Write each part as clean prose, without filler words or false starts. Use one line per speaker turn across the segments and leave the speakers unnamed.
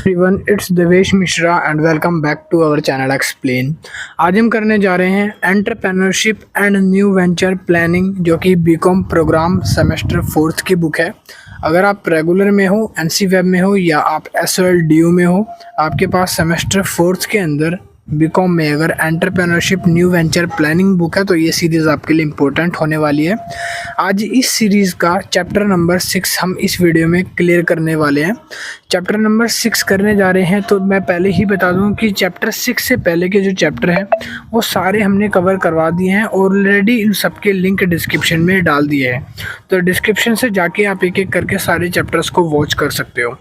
Everyone, it's Devesh Mishra and welcome back to our channel explain. आज हम करने जा रहे हैं entrepreneurship and new venture planning, जो कि बीकॉम प्रोग्राम सेमेस्टर 4th की बुक है। अगर आप रेगुलर में हो, एनसी वेब में हो या आप SOL-DU में हो, आपके पास सेमेस्टर 4th के अंदर बीकॉम में अगर entrepreneurship new venture planning book है तो ये सीरीज़ आपके लिए इम्पोर्टेंट होने वाली है। आज इस सीरीज़ का चैप्टर नंबर 6 हम इस वीडियो में क्लियर करने वाले हैं। चैप्टर नंबर 6 करने जा रहे हैं तो मैं पहले ही बता दूं कि चैप्टर 6 से पहले के जो चैप्टर हैं वो सारे हमने कवर करवा दिए हैं, ऑलरेडी इन सब के लिंक डिस्क्रिप्शन में डाल दिए हैं। तो डिस्क्रिप्शन से जाके आप एक एक करके सारे चैप्टर्स को वॉच कर सकते हो।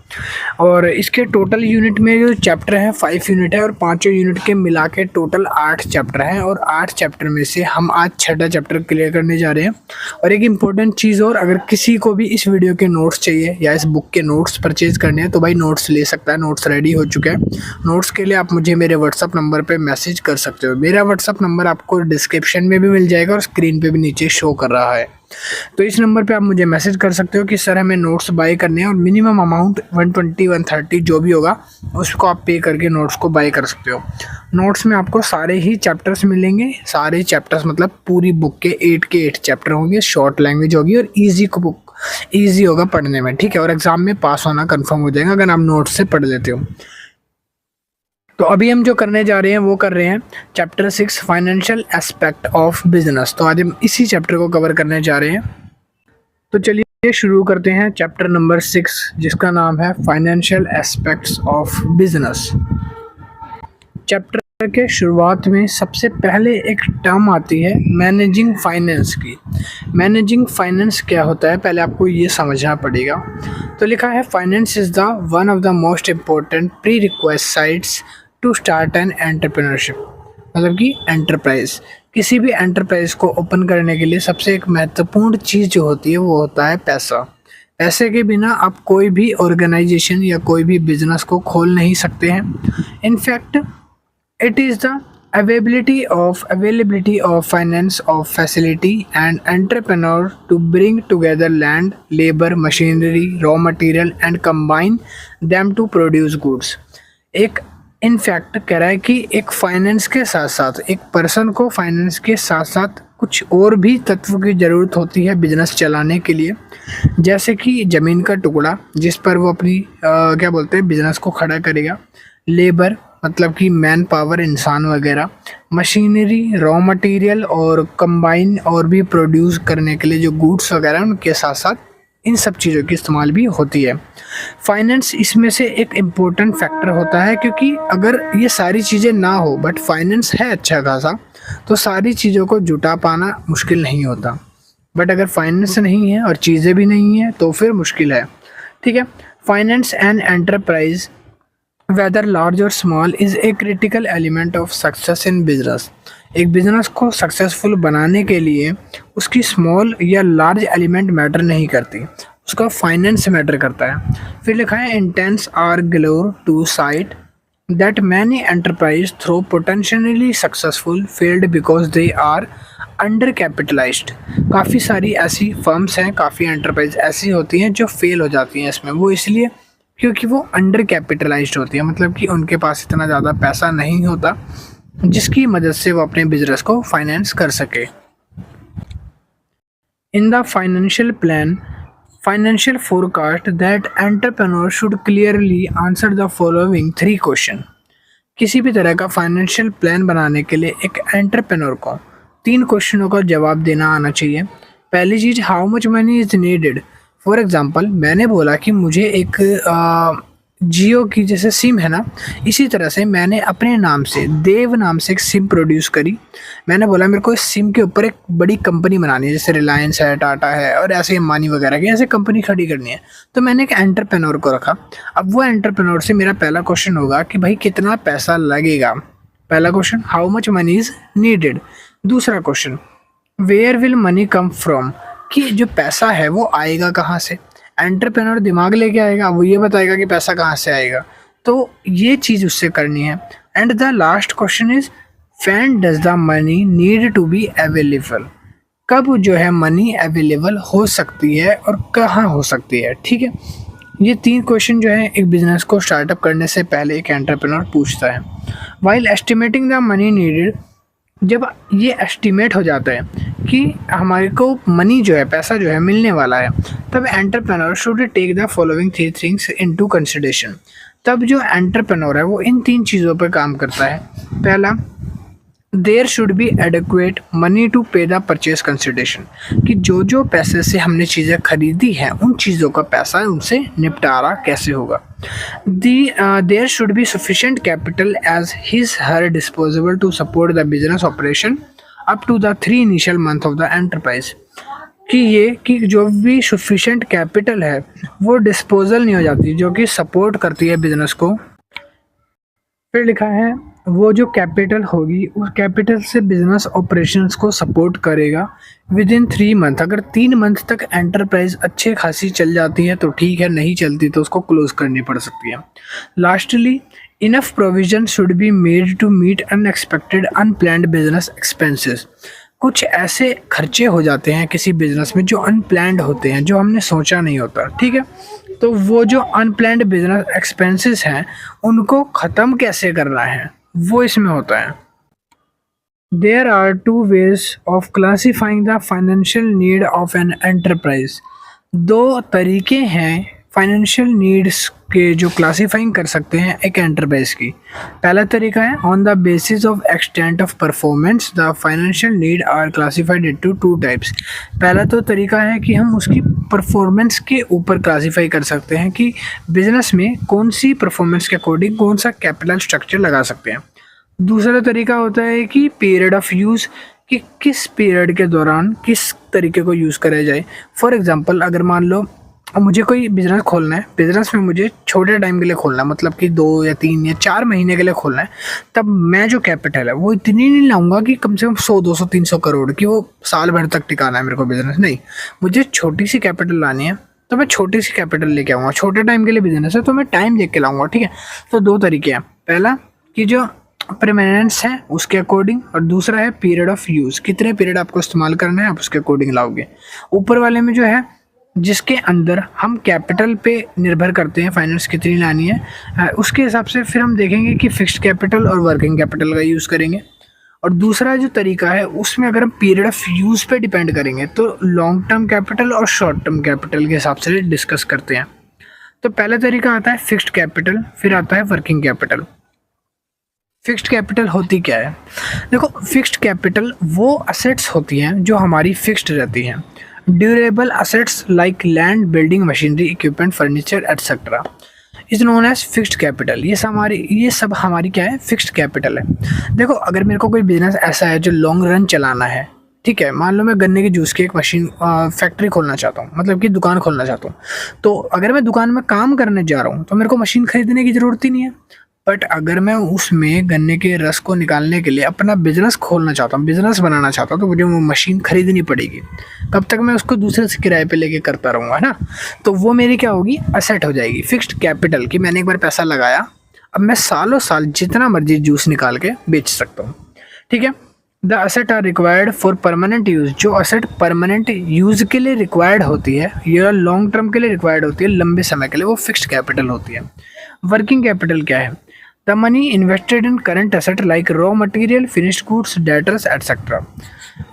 और इसके टोटल यूनिट में जो चैप्टर है 5 यूनिट है और पाँचों यूनिट के मिला के टोटल 8 चैप्टर हैं और 8 चैप्टर में से हम आज 6वां चैप्टर क्लियर करने जा रहे हैं। और एक इम्पोर्टेंट चीज़ और, अगर किसी को भी इस वीडियो के नोट्स चाहिए या इस बुक के नोट्स परचेज़ करने हैं तो भाई नोट्स ले सकता है। नोट्स रेडी हो चुके हैं। नोट्स के लिए आप मुझे मेरे व्हाट्सअप नंबर पे मैसेज कर सकते हो। मेरा व्हाट्सअप नंबर आपको डिस्क्रिप्शन में भी मिल जाएगा और स्क्रीन पे भी नीचे शो कर रहा है। तो इस नंबर पे आप मुझे मैसेज कर सकते हो कि सर हमें नोट्स बाय करने हैं और मिनिमम अमाउंट 120-130 जो भी होगा उसको आप पे करके नोट्स को बाय कर सकते हो। नोट्स में आपको सारे ही चैप्टर्स मिलेंगे। सारे चैप्टर्स मतलब पूरी बुक के 8 चैप्टर होंगे। शॉर्ट लैंग्वेज होगी और ईजी होगा पढ़ने में, ठीक है। और एग्जाम में पास होना कंफर्म हो जाएगा अगर आप नोट्स से पढ़ लेते हो। तो अभी हम जो करने जा रहे हैं वो कर रहे हैं chapter 6 financial aspect of business. तो आज हम इसी चैप्टर को कवर करने जा रहे हैं। तो चलिए शुरू करते हैं चैप्टर नंबर 6 जिसका नाम है financial aspects of business. Chapter के शुरुआत में सबसे पहले एक टर्म आती है मैनेजिंग फाइनेंस की। मैनेजिंग फाइनेंस क्या होता है पहले आपको ये समझना पड़ेगा। तो लिखा है finance is the one of the most important pre request to start an entrepreneurship. मतलब कि एंटरप्राइज, किसी भी एंटरप्राइज को ओपन करने के लिए सबसे एक महत्वपूर्ण चीज़ जो होती है वो होता है पैसा। पैसे के बिना आप कोई भी ऑर्गेनाइजेशन या कोई भी बिजनेस को खोल नहीं सकते हैं। In fact it is the availability of finance of facility and entrepreneur to bring together land, labor, machinery, raw material and combine them to produce goods। एक इनफैक्ट कह रहा है कि एक फाइनेंस के साथ साथ एक पर्सन को फाइनेंस के साथ साथ कुछ और भी तत्व की ज़रूरत होती है बिजनेस चलाने के लिए, जैसे कि ज़मीन का टुकड़ा जिस पर वो अपनी क्या बोलते हैं बिजनेस को खड़ा करेगा, लेबर मतलब कि मैन पावर इंसान वगैरह, मशीनरी, रॉ मटेरियल और कंबाइन और भी प्रोड्यूस करने के लिए जो गुड्स वगैरह उनके साथ साथ इन सब चीज़ों की इस्तेमाल भी होती है। फाइनेंस इसमें से एक इम्पोर्टेंट फैक्टर होता है क्योंकि अगर ये सारी चीज़ें ना हो बट फाइनेंस है अच्छा खासा तो सारी चीज़ों को जुटा पाना मुश्किल नहीं होता। बट अगर फाइनेंस नहीं है और चीज़ें भी नहीं है तो फिर मुश्किल है, ठीक है। Finance and enterprise whether large or small is a critical element of success in business। एक बिजनेस को सक्सेसफुल बनाने के लिए उसकी स्मॉल या लार्ज एलिमेंट मैटर नहीं करती, उसका फाइनेंस मैटर करता है। फिर लिखा है instances are galore to cite that many enterprise though potentially successful failed because they are undercapitalised. काफ़ी सारी ऐसी फर्म्स हैं, काफ़ी एंटरप्राइज ऐसी होती हैं जो फेल हो जाती हैं इसमें, वो इसलिए क्योंकि वो अंडर कैपिटलाइज्ड होती है, मतलब कि उनके पास इतना ज़्यादा पैसा नहीं होता जिसकी मदद से वो अपने बिजनेस को फाइनेंस कर सके। In the financial plan financial forecast that entrepreneur should clearly answer the following 3 question. किसी भी तरह का फाइनेंशियल प्लान बनाने के लिए एक एंटरप्रेन्योर को 3 क्वेश्चनों का जवाब देना आना चाहिए। पहली चीज़, how much money is needed. For example मैंने बोला कि मुझे एक जियो की जैसे सिम है ना, इसी तरह से मैंने अपने नाम से देव नाम से एक सिम प्रोड्यूस करी। मैंने बोला मेरे को इस सिम के ऊपर एक बड़ी कंपनी बनानी है, जैसे रिलायंस है, टाटा है और ऐसे अंबानी वगैरह की ऐसे कंपनी खड़ी करनी है। तो मैंने एक एंटरप्रेन्योर को रखा। अब वो एंटरप्रेन्योर से मेरा पहला क्वेश्चन होगा कि भाई कितना पैसा लगेगा। पहला question, how much money is needed. दूसरा question, where will money come from, कि जो पैसा है वो आएगा कहाँ से। एंटरप्रेन्योर दिमाग लेके आएगा, वो ये बताएगा कि पैसा कहाँ से आएगा, तो ये चीज़ उससे करनी है। And the last question is when does the money need to be available, कब जो है मनी अवेलेबल हो सकती है और कहाँ हो सकती है, ठीक है। ये 3 क्वेश्चन जो है एक बिजनेस को स्टार्टअप करने से पहले एक एंटरप्रेन्योर पूछता है। While estimating the money needed, जब ये एस्टिमेट हो जाता है कि हमारे को मनी जो है, पैसा जो है मिलने वाला है, तब entrepreneur should take the following 3 things into consideration. तब जो एंटरप्रेन्योर है वो इन 3 चीज़ों पर काम करता है। पहला, there should be adequate money to pay the purchase consideration, कि जो जो पैसे से हमने चीज़ें खरीदी हैं उन चीज़ों का पैसा उनसे निपटारा कैसे होगा। There should be sufficient capital as his her disposable to support the business operation up to the 3 initial month of the enterprise, कि जो भी सफिशिएंट कैपिटल है वो डिस्पोजल नहीं हो जाती, जो कि सपोर्ट करती है बिजनेस को। फिर लिखा है वो जो कैपिटल होगी उस कैपिटल से बिजनेस ऑपरेशंस को सपोर्ट करेगा विद इन 3 मंथ। अगर 3 मंथ तक एंटरप्राइज अच्छे खासी चल जाती है तो ठीक है, नहीं चलती तो उसको क्लोज करनी पड़ सकती है। Lastly, enough provision should be made to meet unexpected unplanned business expenses. कुछ ऐसे खर्चे हो जाते हैं किसी बिजनेस में जो अनप्लान्ड होते हैं, जो हमने सोचा नहीं होता, ठीक है। तो वो जो अनप्लान्ड बिजनेस एक्सपेंसेस हैं उनको ख़त्म कैसे करना है वो इसमें होता है। There are 2 ways of classifying the financial need of an enterprise. 2 तरीके हैं फाइनेंशियल नीड्स के जो क्लासीफाइंग कर सकते हैं एक एंटरप्राइज की। पहला तरीका है on the basis of extent of performance the financial need are classified into 2 types. पहला तो तरीका है कि हम उसकी परफॉर्मेंस के ऊपर क्लासीफाई कर सकते हैं कि बिजनेस में कौन सी परफॉर्मेंस के अकॉर्डिंग कौन सा कैपिटल स्ट्रक्चर लगा सकते हैं। दूसरा तरीका होता है कि पीरियड ऑफ यूज़, कि किस पीरियड के दौरान किस तरीके को यूज़ करा जाए। फॉर एग्जांपल, अगर मान लो मुझे कोई बिज़नेस खोलना है, बिज़नेस में मुझे छोटे टाइम के लिए खोलना है, मतलब कि 2 या 3 या 4 महीने के लिए खोलना है, तब मैं जो कैपिटल है वो इतनी नहीं लाऊंगा कि कम से कम 100 200 300 करोड़ की वो साल भर तक टिकाना है मेरे को बिज़नेस। नहीं, मुझे छोटी सी कैपिटल लानी है तो मैं छोटी सी कैपिटल लेके आऊँगा। छोटे टाइम के लिए बिज़नेस है तो मैं टाइम देख के लाऊँगा, ठीक है। तो 2 तरीके हैं, पहला कि जो परमानेंस है उसके अकॉर्डिंग, और दूसरा है पीरियड ऑफ यूज़, कितने पीरियड आपको इस्तेमाल करना है आप उसके अकॉर्डिंग लाओगे। ऊपर वाले में जो है जिसके अंदर हम कैपिटल पे निर्भर करते हैं फाइनेंस कितनी लानी है, उसके हिसाब से फिर हम देखेंगे कि फिक्स्ड कैपिटल और वर्किंग कैपिटल का यूज़ करेंगे। और दूसरा जो तरीका है उसमें अगर हम पीरियड ऑफ यूज़ पे डिपेंड करेंगे तो लॉन्ग टर्म कैपिटल और शॉर्ट टर्म कैपिटल के हिसाब से डिस्कस करते हैं। तो पहला तरीका आता है फिक्स्ड कैपिटल, फिर आता है वर्किंग कैपिटल। फिक्स्ड कैपिटल होती क्या है? देखो, फिक्स्ड कैपिटल वो असेट्स होती हैं जो हमारी फिक्स्ड रहती हैं। Durable assets like land, building, machinery, equipment, furniture etcetera is known as fixed capital. ये सब हमारी क्या है? फिक्स्ड कैपिटल है। देखो, अगर मेरे को कोई बिजनेस ऐसा है जो लॉन्ग रन चलाना है, ठीक है, मान लो मैं गन्ने की जूस की एक मशीन फैक्ट्री खोलना चाहता हूँ, मतलब कि दुकान खोलना चाहता हूँ, तो अगर मैं दुकान में काम करने जा रहा हूँ तो मेरे को मशीन खरीदने की ज़रूरत ही नहीं है। बट अगर मैं उसमें गन्ने के रस को निकालने के लिए अपना बिजनेस खोलना चाहता हूँ, बिजनेस बनाना चाहता हूँ, तो मुझे वो मशीन खरीदनी पड़ेगी। कब तक मैं उसको दूसरे से किराए पे लेके करता रहूँगा, है ना। तो वो मेरी क्या होगी? असेट हो जाएगी, फिक्स्ड कैपिटल, कि मैंने एक बार पैसा लगाया, अब मैं सालों साल जितना मर्जी जूस निकाल के बेच सकता हूँ, ठीक है। The asset are required for permanent use. जो असेट परमानेंट यूज़ के लिए रिक्वायर्ड होती है या लॉन्ग टर्म के लिए रिक्वायर्ड होती है, लंबे समय के लिए, वो फिक्स्ड कैपिटल होती है। वर्किंग कैपिटल क्या है? The money invested in current asset like raw material, finished goods, debtors etcetera.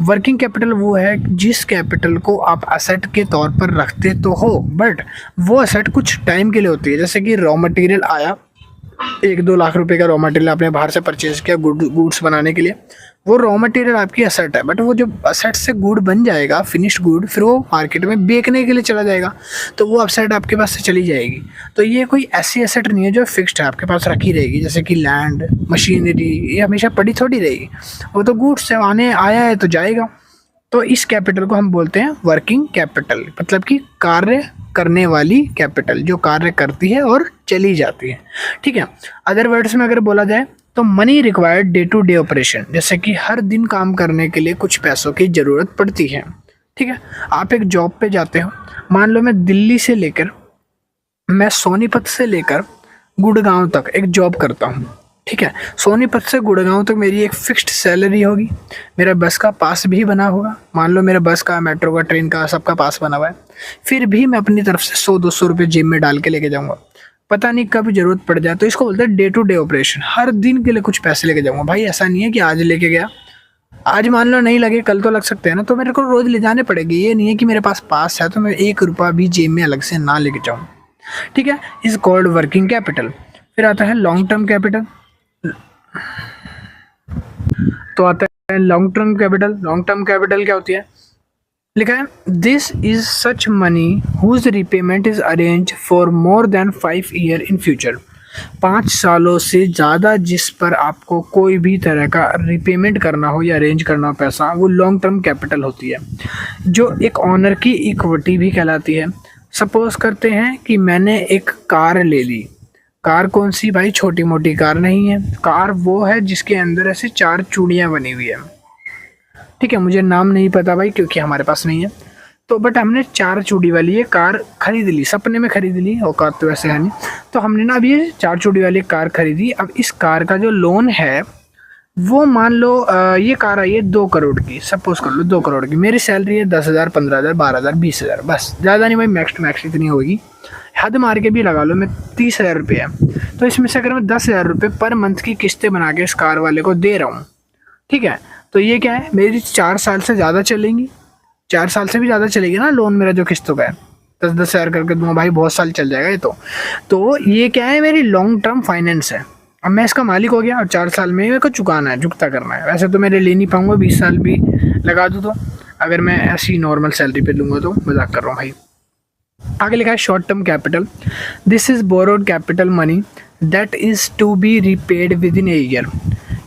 Working capital वो है जिस कैपिटल को आप असेट के तौर पर रखते तो हो, बट वो असेट कुछ टाइम के लिए होती है। जैसे कि रॉ मटेरियल आया, 1-2 लाख रुपए का रॉ मटेरियल आपने बाहर से परचेज किया गुड्स बनाने के लिए, वो रॉ मटेरियल आपकी असेट है, बट वो जब असेट से गुड बन जाएगा, फिनिश्ड गुड, फिर वो मार्केट में बेचने के लिए चला जाएगा, तो वो असेट आपके पास से चली जाएगी। तो ये कोई ऐसी असेट नहीं है जो फिक्स्ड है, आपके पास रखी रहेगी। जैसे कि लैंड, मशीनरी, ये हमेशा पड़ी थोड़ी रहेगी, वो तो गुड्स से आया है तो जाएगा। तो इस कैपिटल को हम बोलते हैं वर्किंग कैपिटल, मतलब कि कार्य करने वाली कैपिटल, जो कार्य करती है और चली जाती है, ठीक है। अदर वर्ड्स में अगर बोला जाए तो money required day to day operation, जैसे कि हर दिन काम करने के लिए कुछ पैसों की ज़रूरत पड़ती है, ठीक है। आप एक जॉब पे जाते हो, मान लो मैं सोनीपत से लेकर गुड़गांव तक एक जॉब करता हूँ, ठीक है। सोनीपत से गुड़गांव तक मेरी एक फिक्स्ड सैलरी होगी, मेरा बस का पास भी बना होगा, मान लो मेरा बस का, मेट्रो का, ट्रेन का, सबका पास बना हुआ है। फिर भी मैं अपनी तरफ से 100-200 रुपये जेब में डाल के लेके जाऊँगा, पता नहीं कब ज़रूरत पड़ जाए। तो इसको बोलते हैं डे टू डे ऑपरेशन, हर दिन के लिए कुछ पैसे लेके जाऊँगा भाई। ऐसा नहीं है कि आज लेके गया, आज मान लो नहीं लगे, कल तो लग सकते हैं ना, तो मेरे को रोज़ ले जाने पड़ेगी। ये नहीं है कि मेरे पास पास है तो मैं 1 रुपया भी जेब में अलग से ना लेके जाऊँ, ठीक है। Is called working capital. फिर आता है लॉन्ग टर्म कैपिटल। तो आता है long term capital. Long term capital क्या होती है, लिखा है this is such money whose repayment is arrange for more than 5 year in future. 5 सालों से ज़्यादा जिस पर आपको कोई भी तरह का रिपेमेंट करना हो या अरेंज करना हो पैसा, वो लॉन्ग टर्म कैपिटल होती है, जो एक ऑनर की इक्विटी भी कहलाती है। सपोज करते हैं कि मैंने एक कार ले ली। कार कौन सी भाई, छोटी मोटी कार नहीं है। कार वो है जिसके अंदर ऐसे 4 चूड़ियाँ बनी हुई है, ठीक है। मुझे नाम नहीं पता भाई क्योंकि हमारे पास नहीं है, तो बट हमने 4 चूड़ी वाली ये कार खरीद ली, सपने में खरीद ली, औकात तो वैसे है नहीं। तो हमने ना अभी ये 4 चूड़ी वाली कार खरीदी। अब इस कार का जो लोन है वो मान लो ये कार आई है 2 करोड़ की, सपोज कर लो 2 करोड़ की। मेरी सैलरी है 10,000, 15,000, 12,000, 20,000, बस, ज़्यादा नहीं भाई, मैक्स टू मैक्स इतनी होगी। हद मार के भी लगा लो मैं 30,000 रुपये है, तो इसमें से अगर मैं 10,000 रुपये पर मंथ की किस्तें बना के इस कार वाले को दे रहा हूँ, ठीक है, तो ये क्या है, मेरी 4 साल से ज़्यादा चलेंगी, 4 साल से भी ज़्यादा चलेगी ना लोन मेरा जो किस्तों का है। 10-10 हज़ार करके दूंगा भाई, बहुत साल चल जाएगा ये तो ये क्या है, मेरी लॉन्ग टर्म फाइनेंस है। अब मैं इसका मालिक हो गया और 4 साल में मेरे को चुकाना है, चुकता करना है। वैसे तो मेरे ले नहीं पाऊंगा, 20 साल भी लगा दूँ तो, अगर मैं ऐसी नॉर्मल सैलरी पे लूँगा तो, मजाक कर रहा हूँ भाई। आगे लिखा है short term capital. This is borrowed capital money that is to be repaid within a year.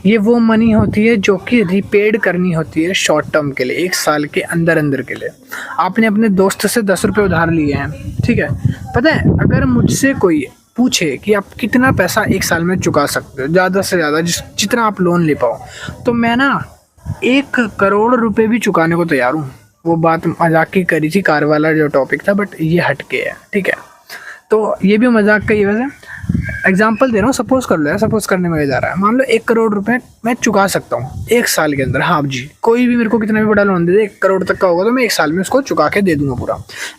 ये वो मनी होती है जो कि रिपेड करनी होती है शॉर्ट टर्म के लिए, 1 साल के अंदर अंदर के लिए। आपने अपने दोस्त से 10 रुपये उधार लिए हैं, ठीक है। पता है, अगर मुझसे कोई पूछे कि आप कितना पैसा 1 साल में चुका सकते हो, ज़्यादा से ज़्यादा जितना आप लोन ले पाओ, तो मैं ना 1 करोड़ रुपए भी चुकाने को तैयार हूँ। वो बात मजाक की करी थी, कार वाला जो टॉपिक था, बट ये हट के है, ठीक है। तो ये भी मजाक का ही, वैसे एग्जाम्पल दे रहा हूँ, सपोज कर लो यार, सपोज करने में जा रहा है। मान लो 1 करोड़ रुपए मैं चुका सकता हूँ 1 साल के अंदर। हाँ जी, कोई भी मेरे को कितना भी बड़ा लोन दे दे, 1 करोड़ तक का होगा, तो मैं 1 साल में उसको चुका के दे दूंगा पूरा।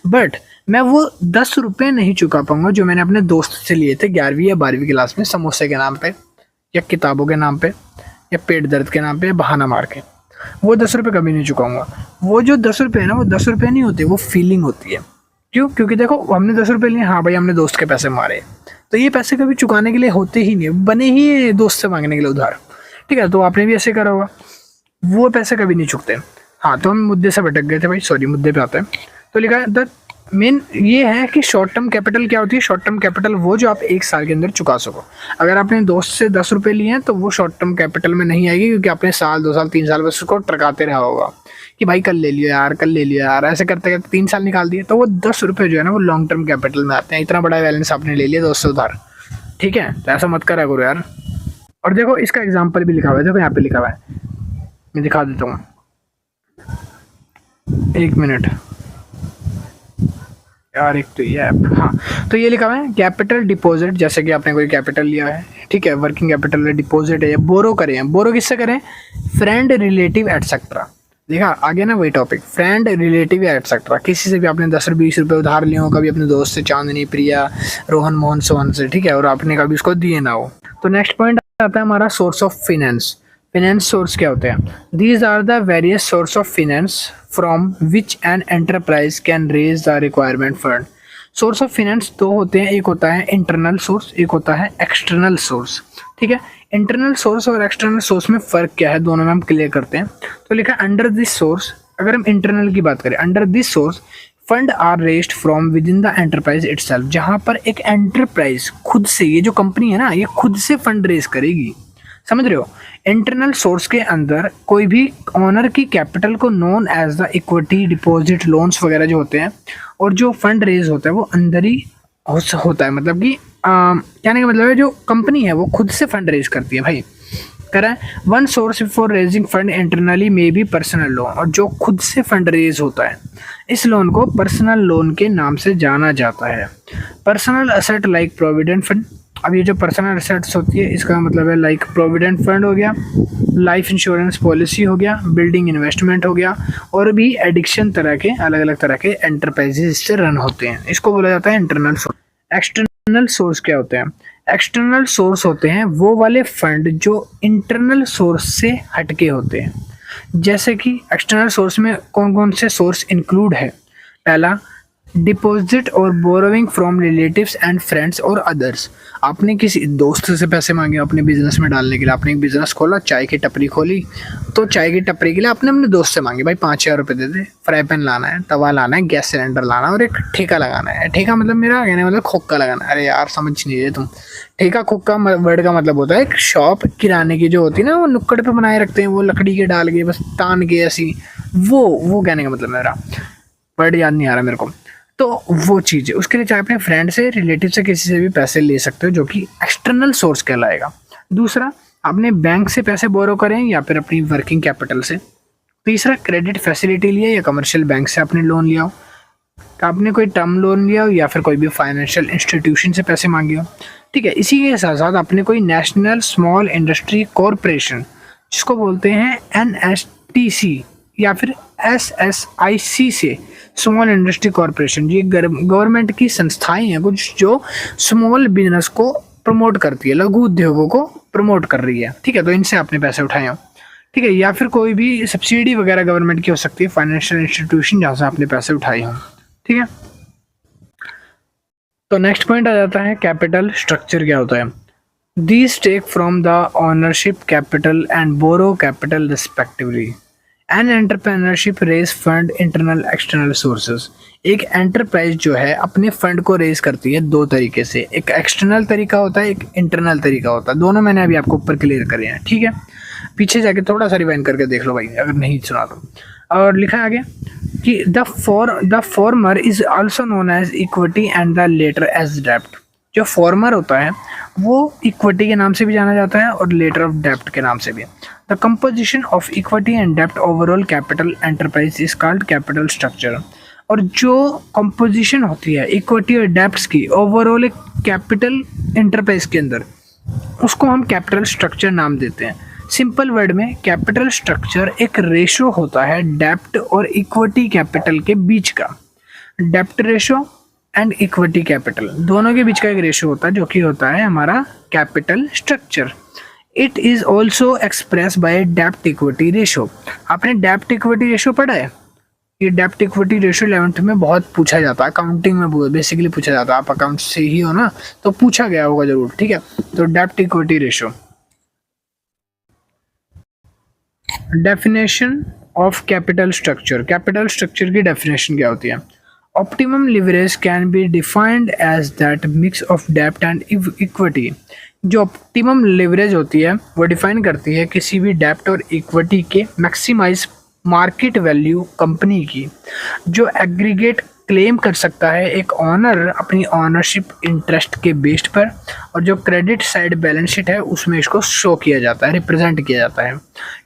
बट मैं वो 10 रुपये नहीं चुका पाऊंगा जो मैंने अपने दोस्त से लिए थे 11वीं या 12वीं क्लास में, समोसे के नाम पे या किताबों के नाम पे या पेट दर्द के नाम पे, बहाना मार के। वो 10 रुपये कभी नहीं चुकाऊंगा। वो जो 10 रुपये है ना, वो 10 रुपये नहीं होते, वो फीलिंग होती है। क्यों? क्योंकि देखो, हमने 10 रुपये लिए, हाँ भाई हमने दोस्त के पैसे मारे, तो ये पैसे कभी चुकाने के लिए होते ही नहीं, बने ही दोस्त से मांगने के लिए उधार, ठीक है। तो आपने भी ऐसे करा होगा, वो पैसे कभी नहीं चुकते। हाँ, तो हम मुद्दे से भटक गए थे भाई, सॉरी, मुद्दे पे आते हैं। तो लिखा है द मेन ये है कि शॉर्ट टर्म कैपिटल क्या होती है। शॉर्ट टर्म कैपिटल वो जो आप 1 साल के अंदर चुका सको। अगर आपने दोस्त से 10 रुपये लिए हैं तो वो शॉर्ट टर्म कैपिटल में नहीं आएगी, क्योंकि आपने साल, 2 साल, 3 साल बस उसको टरकाते रहा होगा कि भाई कल ले लिया यार, कल ले लिया यार, ऐसे करते करते 3 साल निकाल दिए। तो वो 10 रुपये जो है ना, वो लॉन्ग टर्म कैपिटल में आते हैं। इतना बड़ा बैलेंस आपने ले लिया दोस्त से उधार, ठीक है, तो ऐसा मत करा करो यार। और देखो, इसका एग्जाम्पल भी लिखा हुआ है, देखो यहाँ पे लिखा हुआ है, मैं दिखा देता हूँ, 1 मिनट यार, एक तो ये ऐप, हाँ, तो ये लिखा हुआ है कैपिटल डिपॉजिट। जैसे कि आपने कोई कैपिटल लिया है, ठीक है, वर्किंग कैपिटल है, डिपॉजिट है, बोरो करें। बोरो किससे करें? Friend, relative etcetera. देखा आगे ना वही टॉपिक, फ्रेंड, रिलेटिव एटसेट्रा। किसी से भी आपने 10-20 रुपये उधार लिए हो, कभी अपने दोस्त से, चांदनी, प्रिया, रोहन, मोहन, सोहन से, ठीक है, और आपने कभी उसको दिए ना हो। तो नेक्स्ट पॉइंट आता है हमारा source of finance. Finance source क्या होते हैं? These are the various source of finance from which an enterprise can raise the requirement fund. Source of finance 2 होते हैं, एक होता है इंटरनल सोर्स, एक होता है एक्सटर्नल सोर्स, ठीक है। इंटरनल सोर्स और एक्सटर्नल सोर्स में फ़र्क क्या है, दोनों में हम क्लियर करते हैं। तो लिखा है अंडर दिस सोर्स, अगर हम इंटरनल की बात करें, under this source fund are raised from within the enterprise itself. जहाँ पर एक एंटरप्राइज खुद से, ये जो कंपनी है ना, ये खुद से फंड रेज करेगी, समझ रहे हो। इंटरनल सोर्स के अंदर कोई भी ऑनर की कैपिटल को known as the equity, deposit, loans वगैरह जो होते हैं, और जो फंड रेज होता है वो अंदर ही होता है। मतलब कि कहने का मतलब है, जो कंपनी है वो खुद से फंड रेज करती है भाई, करा है। One source for raising fund internally may be personal loan, और जो खुद से फंड रेज होता है, इस लोन को पर्सनल लोन के नाम से जाना जाता है। Personal asset like provident fund, अब ये जो पर्सनल एसेट्स होती है इसका मतलब है लाइक प्रोविडेंट फंड हो गया, लाइफ इंश्योरेंस पॉलिसी हो गया, बिल्डिंग इन्वेस्टमेंट हो गया, और भी एडिक्शन तरह के अलग अलग तरह के एंटरप्राइजेज इससे रन होते हैं। इसको बोला जाता है इंटरनल सोर्स। एक्सटर्नल सोर्स क्या होते हैं? एक्सटर्नल सोर्स होते हैं वो वाले फंड जो इंटरनल सोर्स से हटके होते हैं। जैसे कि एक्सटर्नल सोर्स में कौन कौन से सोर्स इंक्लूड है? पहला, डिपॉजिट और borrowing from relatives and friends और अदर्स। आपने किसी दोस्त से पैसे मांगे अपने बिजनेस में डालने के लिए, आपने एक बिजनेस खोला, चाय की टपरी खोली, तो चाय की टपरी के लिए आपने अपने दोस्त से मांगे, भाई 5,000 रुपये दे दे, फ्राई पैन लाना है, तवा लाना है, गैस सिलेंडर लाना है और एक ठेका लगाना है। ठेका मतलब मेरा कहने मतलब खोखा लगाना है। अरे यार समझ नहीं रहे तुम। ठेका खोखा वर्ड का मतलब होता है एक शॉप किराने की जो होती है ना, वो नुक्कड़ पे बनाए रखते हैं, वो लकड़ी के डाल के बस तान के ऐसी, वो कहने का मतलब मेरा वर्ड याद नहीं आ रहा मेरे को। तो वो चीज़ है, उसके लिए चाहे अपने फ्रेंड से, रिलेटिव से, किसी से भी पैसे ले सकते हो, जो कि एक्सटर्नल सोर्स कहलाएगा। दूसरा, आपने बैंक से पैसे बोरो करें या फिर अपनी वर्किंग कैपिटल से। तीसरा, क्रेडिट फैसिलिटी लिया या कमर्शियल बैंक से आपने लोन लिया हो, आपने कोई टर्म लोन लिया हो या फिर कोई भी फाइनेंशियल इंस्टीट्यूशन से पैसे मांगे हो। ठीक है, इसी के साथ साथ आपने कोई नेशनल स्मॉल इंडस्ट्री कॉरपोरेशन, जिसको बोलते हैं NSTC या फिर SSIC से, स्मॉल इंडस्ट्री कॉरपोरेशन, ये गवर्नमेंट की संस्थाएं हैं कुछ जो स्मॉल बिजनेस को प्रमोट करती है, लघु उद्योगों को प्रमोट कर रही है। ठीक है, तो इनसे आपने पैसे उठाए हो। ठीक है, या फिर कोई भी सब्सिडी वगैरह गवर्नमेंट की हो सकती है, फाइनेंशियल इंस्टीट्यूशन जहाँ से आपने पैसे उठाए हो। ठीक है, तो नेक्स्ट पॉइंट आ जाता है कैपिटल स्ट्रक्चर क्या होता है। These take from the ownership capital and borrow capital respectively. An entrepreneurship raise fund internal external sources. एक एंटरप्राइज जो है अपने फंड को रेज करती है दो तरीके से, एक एक्सटर्नल तरीका होता है, एक इंटरनल तरीका होता है। दोनों मैंने अभी आपको ऊपर क्लियर करे हैं। ठीक है, पीछे जाके थोड़ा सा रिवाइंड करके देख लो भाई अगर नहीं सुना तो। और लिखा है आगे कि the former is also known as equity and the latter as डेब्ट। जो फॉर्मर होता है वो इक्विटी के नाम से भी जाना जाता है और लेटर ऑफ डेब्ट के नाम से भी। The composition of equity and डेब्ट overall capital enterprise is called capital structure. और जो कंपोजिशन होती है इक्विटी और डेब्ट्स की ओवरऑल एक कैपिटल एंटरप्राइज के अंदर, उसको हम कैपिटल स्ट्रक्चर नाम देते हैं। सिंपल वर्ड में कैपिटल स्ट्रक्चर एक रेशो होता है डेब्ट और इक्विटी कैपिटल के बीच का। डेब्ट रेशो एंड इक्विटी कैपिटल दोनों के बीच का एक रेशो होता है जो कि होता है हमारा capital structure. It is also express bye डेब्ट इक्विटी रेशो। आपने डेब्ट इक्विटी रेशो पढ़ा है? ये डेब्ट इक्विटी रेशो 11th में बहुत पूछा जाता है, अकाउंटिंग में बेसिकली पूछा जाता है। आप अकाउंट से ही हो ना, तो पूछा गया होगा जरूर। ठीक है, तो डेब्ट equity ratio. Definition of capital structure. Capital structure की डेफिनेशन क्या होती है? Optimum leverage can be defined as that mix of डेब्ट एंड इक्विटी। जो ऑप्टिमम लिवरेज होती है वो डिफाइन करती है किसी भी डेब्ट और इक्विटी के मैक्सिमाइज मार्केट वैल्यू कंपनी की, जो एग्रीगेट क्लेम कर सकता है एक ऑनर अपनी ऑनरशिप इंटरेस्ट के बेस्ड पर, और जो क्रेडिट साइड बैलेंस शीट है उसमें इसको शो किया जाता है, रिप्रेजेंट किया जाता है।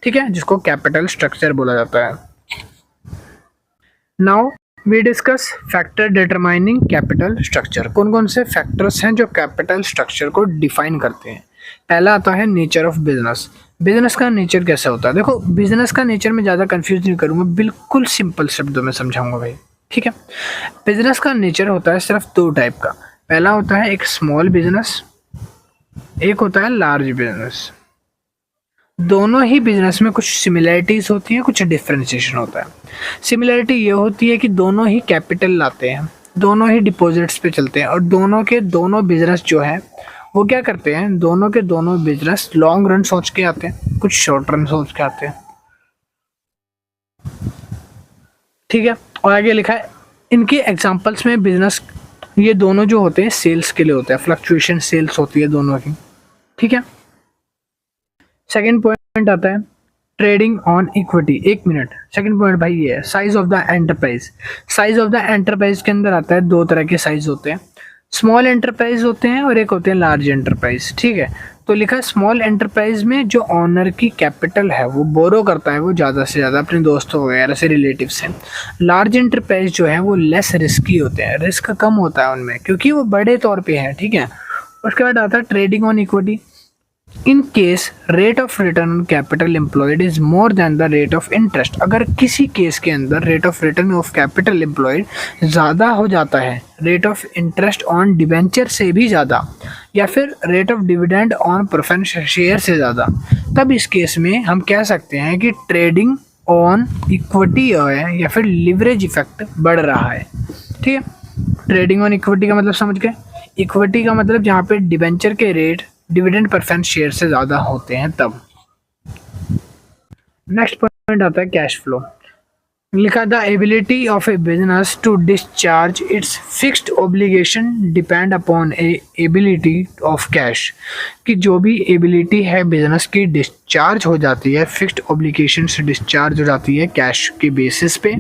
ठीक है, जिसको कैपिटल स्ट्रक्चर बोला जाता है। Now we discuss factor determining capital structure. कौन कौन से फैक्टर्स हैं जो कैपिटल स्ट्रक्चर को डिफाइन करते हैं? पहला आता है नेचर ऑफ बिजनेस। बिजनेस का नेचर कैसा होता है? देखो, बिजनेस का नेचर में ज़्यादा कंफ्यूज नहीं करूँगा, बिल्कुल सिंपल शब्दों में समझाऊंगा भाई। ठीक है, बिजनेस का नेचर होता है सिर्फ दो टाइप का। पहला होता है एक स्मॉल बिजनेस, एक होता है लार्ज बिजनेस। दोनों ही बिजनेस में कुछ सिमिलरिटीज होती हैं, कुछ डिफरेंशिएशन होता है। सिमिलरिटी ये होती है कि दोनों ही कैपिटल लाते हैं, दोनों ही डिपॉजिट्स पे चलते हैं, और दोनों के दोनों बिजनेस जो है वो क्या करते हैं, दोनों के दोनों बिजनेस लॉन्ग रन सोच के आते हैं, कुछ शॉर्ट रन सोच के आते हैं। ठीक है, और आगे लिखा है इनके एग्जांपल्स में बिजनेस, ये दोनों जो होते हैं सेल्स के लिए होते हैं, फ्लक्चुएशन सेल्स होती है दोनों की। ठीक है, सेकंड पॉइंट आता है ट्रेडिंग ऑन इक्विटी। एक मिनट, सेकंड पॉइंट भाई ये है size of the enterprise. Size of the enterprise के अंदर आता है दो तरह के साइज होते हैं, स्मॉल एंटरप्राइज होते हैं और एक होते हैं लार्ज एंटरप्राइज। ठीक है, तो लिखा है स्मॉल एंटरप्राइज में जो ऑनर की कैपिटल है वो बोरो करता है वो ज़्यादा से ज़्यादा अपने दोस्तों वगैरह से, रिलेटिव से। लार्ज एंटरप्राइज जो है वो लेस रिस्की होते हैं, रिस्क कम होता है उनमें क्योंकि वो बड़े तौर पे है। ठीक है, उसके बाद आता है trading on equity. In case rate of return on capital employed is more than the rate of interest. अगर किसी केस के अंदर rate of return of capital employed ज़्यादा हो जाता है rate of interest on debenture से भी ज़्यादा, या फिर rate of dividend on preference share से ज़्यादा, तब इस केस में हम कह सकते हैं कि ट्रेडिंग ऑन इक्विटी है या फिर लिवरेज इफेक्ट बढ़ रहा है। ठीक है, ट्रेडिंग ऑन इक्विटी का मतलब समझ गए। इक्विटी का मतलब जहाँ पे डिबेंचर के रेट डिविडेंड प्रेफरेंस शेयर से ज़्यादा होते हैं तब। नेक्स्ट पॉइंट आता है कैश फ्लो। लिखा the ability of a business to discharge its fixed obligation depend upon a ability of cash, कि जो भी एबिलिटी है बिजनेस की डिस्चार्ज हो जाती है, फिक्स्ड ऑब्लिगेशन से डिस्चार्ज हो जाती है कैश के बेसिस पे।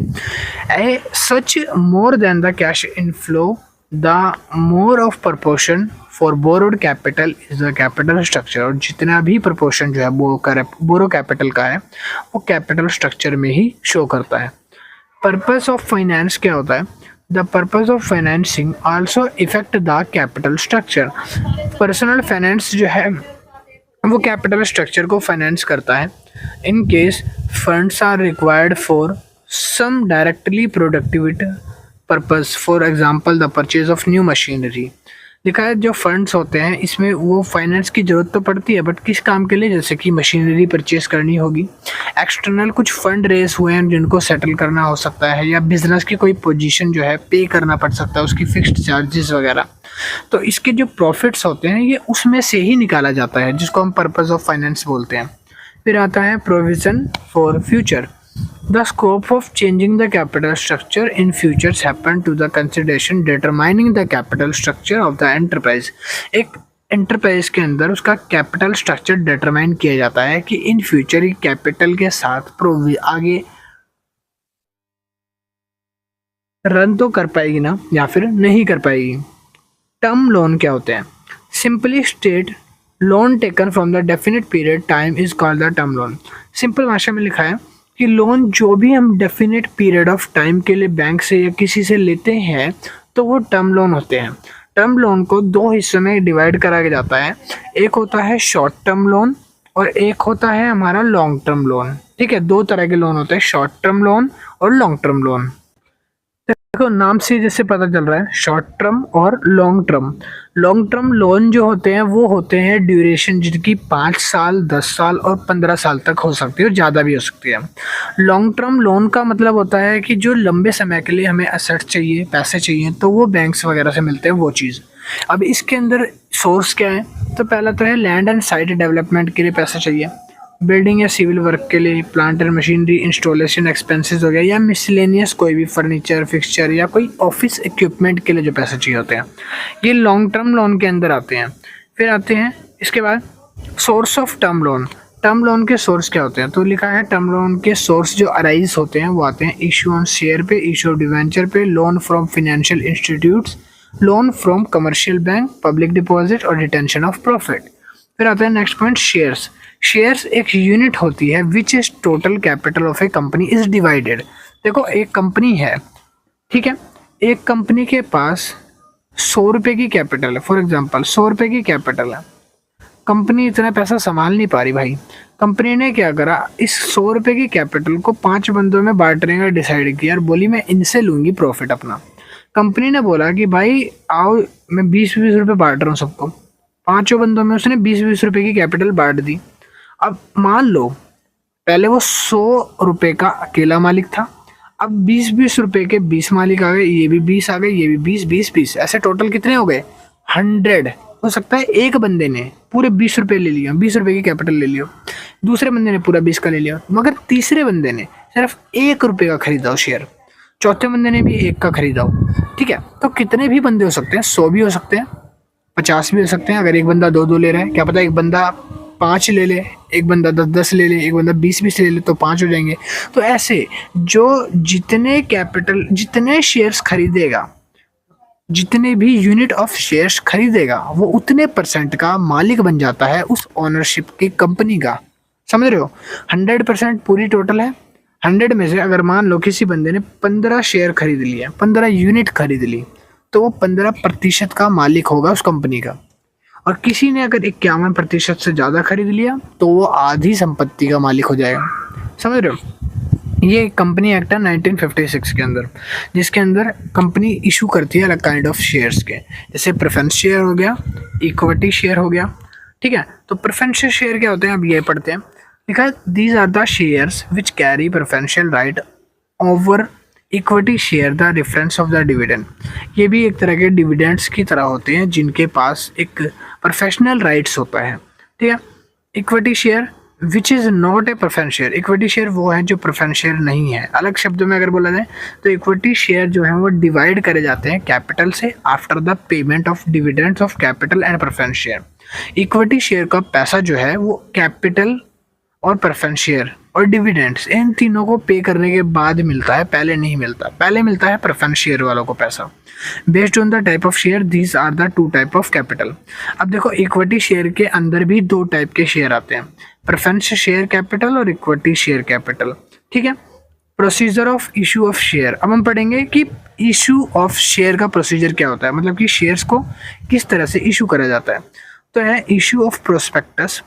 A such more than the cash inflow the more of proportion for borrowed capital is the capital structure. और जितना भी प्रपोर्शन जो है बोरो कैपिटल का है वो कैपिटल स्ट्रक्चर में ही शो करता है। पर्पस ऑफ फाइनेंस क्या होता है? The purpose of financing also effect the capital structure. Personal finance जो है वो कैपिटल स्ट्रक्चर को फाइनेंस करता है। In case funds are required for some directly productivity purpose, for example the purchase of new machinery. लिखा है जो funds होते हैं इसमें वो फाइनेंस की ज़रूरत तो पड़ती है, बट किस काम के लिए? जैसे कि मशीनरी परचेज करनी होगी, एक्सटर्नल कुछ फंड रेस हुए हैं जिनको सेटल करना हो सकता है, या बिजनेस की कोई पोजीशन जो है पे करना पड़ सकता है, उसकी फिक्स्ड चार्जेस वगैरह। तो इसके जो प्रॉफिट्स होते हैं ये उसमें से ही निकाला जाता है, जिसको हम पर्पस ऑफ फाइनेंस बोलते हैं। फिर आता है provision for future. The scope of changing the capital structure in futures happen to the consideration determining the capital structure of the enterprise। एक एंटरप्राइज के अंदर उसका कैपिटल स्ट्रक्चर डिटरमाइन किया जाता है कि इन फ्यूचर कैपिटल के साथ आगे रन तो कर पाएगी ना या फिर नहीं कर पाएगी। टर्म लोन क्या होते हैं? Simply state loan taken from the definite period time is called the term loan. Simple भाषा में लिखा है कि लोन जो भी हम डेफिनेट पीरियड ऑफ टाइम के लिए बैंक से या किसी से लेते हैं तो वो टर्म लोन होते हैं। टर्म लोन को दो हिस्सों में डिवाइड करा जाता है, एक होता है शॉर्ट टर्म लोन और एक होता है हमारा लॉन्ग टर्म लोन। ठीक है, दो तरह के लोन होते हैं, शॉर्ट टर्म लोन और लॉन्ग टर्म लोन। देखो नाम से जैसे पता चल रहा है शॉर्ट टर्म और long term. Long term loan जो होते हैं वो होते हैं ड्यूरेशन जिनकी 5 साल 10 साल और 15 साल तक हो सकती है और ज़्यादा भी हो सकती है। लॉन्ग टर्म लोन का मतलब होता है कि जो लंबे समय के लिए हमें एसेट चाहिए, पैसे चाहिए, तो वो बैंक्स वगैरह से मिलते हैं वो चीज़। अब इसके अंदर सोर्स क्या है? तो पहला तो है लैंड एंड साइट डेवलपमेंट के लिए पैसा चाहिए, बिल्डिंग या सिविल वर्क के लिए, plant and machinery installation expenses हो गया, या मिसलेनियस कोई भी फर्नीचर फिक्सचर या कोई ऑफिस इक्विपमेंट के लिए जो पैसे चाहिए होते हैं, ये लॉन्ग टर्म लोन के अंदर आते हैं। फिर आते हैं इसके बाद source of term loan. Term loan के सोर्स क्या होते हैं? तो लिखा है टर्म लोन के सोर्स जो अराइज होते हैं वो आते हैं इशू ऑन शेयर पे, इशू ऑफ डिवेंचर पे, loan from financial institutes, loan from commercial bank, public deposit और रिटेंशन ऑफ प्रॉफिट। फिर आता है नेक्स्ट पॉइंट शेयर्स। शेयर्स एक यूनिट होती है which is total capital of A company is divided. देखो एक कंपनी है, ठीक है, एक कंपनी के पास 100 रुपये की कैपिटल है, फॉर एग्जांपल 100 रुपये की कैपिटल है, कंपनी इतना पैसा संभाल नहीं पा रही भाई। कंपनी ने क्या करा, इस 100 रुपये की कैपिटल को 5 बंदों में बांटने का डिसाइड किया और बोली मैं इनसे लूँगी प्रॉफिट अपना। कंपनी ने बोला कि भाई आओ मैं 20-20 रुपये बांट रहा हूँ सबको, 5 बंदों में उसने 20-20 रुपये की कैपिटल बांट दी। अब मान लो पहले वो 100 रुपये का अकेला मालिक था, अब 20-20 रुपये के 20 मालिक आ गए, ये भी 20 आ गए, ये भी 20-20-20, ऐसे टोटल कितने हो गए? 100। हो सकता है एक बंदे ने पूरे 20 रुपये ले लिया, 20 रुपये की कैपिटल ले लिया, दूसरे बंदे ने पूरा 20 का ले लिया, मगर तीसरे बंदे ने सिर्फ 1 रुपये का खरीदा हो शेयर, चौथे बंदे ने भी 1 का खरीदा हो। ठीक है, तो कितने भी बंदे हो सकते हैं, 100 भी हो सकते हैं, 50 भी हो सकते हैं। अगर एक बंदा 2-2 ले रहा है, क्या पता एक बंदा 5 ले ले, एक बंदा 10-10 ले ले, एक बंदा 20-20 ले ले, तो 5 हो जाएंगे। तो ऐसे जो जितने कैपिटल, जितने शेयर्स खरीदेगा, जितने भी यूनिट ऑफ शेयर्स खरीदेगा, वो उतने % का मालिक बन जाता है उस ओनरशिप की कंपनी का। समझ रहे हो? 100% पूरी टोटल है, 100 में से अगर मान लो किसी बंदे ने 15 शेयर खरीद लिया, 15 यूनिट खरीद ली, तो वो 15% का मालिक होगा उस कंपनी का। और किसी ने अगर 51% से ज़्यादा खरीद लिया तो वो आधी संपत्ति का मालिक हो जाएगा। समझ रहे हो? ये कंपनी एक्ट है 1956 के अंदर, जिसके अंदर कंपनी इशू करती है अलग काइंड ऑफ शेयर्स के, जैसे प्रेफरेंस शेयर हो गया, इक्विटी शेयर हो गया। ठीक है, तो प्रेफरेंशियल शेयर क्या होते हैं, अब ये पढ़ते हैं। लिखा है these are the shares which carry preferential right over equity share the difference of the dividend. ये भी एक तरह के डिविडेंड्स की तरह होते हैं जिनके पास एक प्रोफेशनल राइट्स होता है। ठीक है, equity share which is not a preference share, equity share वो है जो प्रेफरेंस शेयर नहीं है। अलग शब्दों में अगर बोला जाए तो इक्विटी शेयर जो है वो डिवाइड करे जाते हैं कैपिटल से after the payment of dividends of capital and preference share. Equity share का पैसा जो है वो कैपिटल और प्रेफरेंस शेयर और डिविडेंड्स इन तीनों को पे करने के बाद मिलता है, पहले नहीं मिलता। पहले मिलता है प्रेफरेंस शेयर वालों को पैसा। Based on the type of share these are the two type of capital. अब देखो इक्विटी शेयर के अंदर भी दो टाइप के शेयर आते हैं, प्रेफरेंस शेयर कैपिटल और इक्विटी शेयर कैपिटल। ठीक है, procedure of issue of share. अब हम पढ़ेंगे कि इशू ऑफ शेयर का प्रोसीजर क्या होता है, मतलब कि शेयर्स को किस तरह से इशू करा जाता है। तो है इशू ऑफ प्रोस्पेक्टस।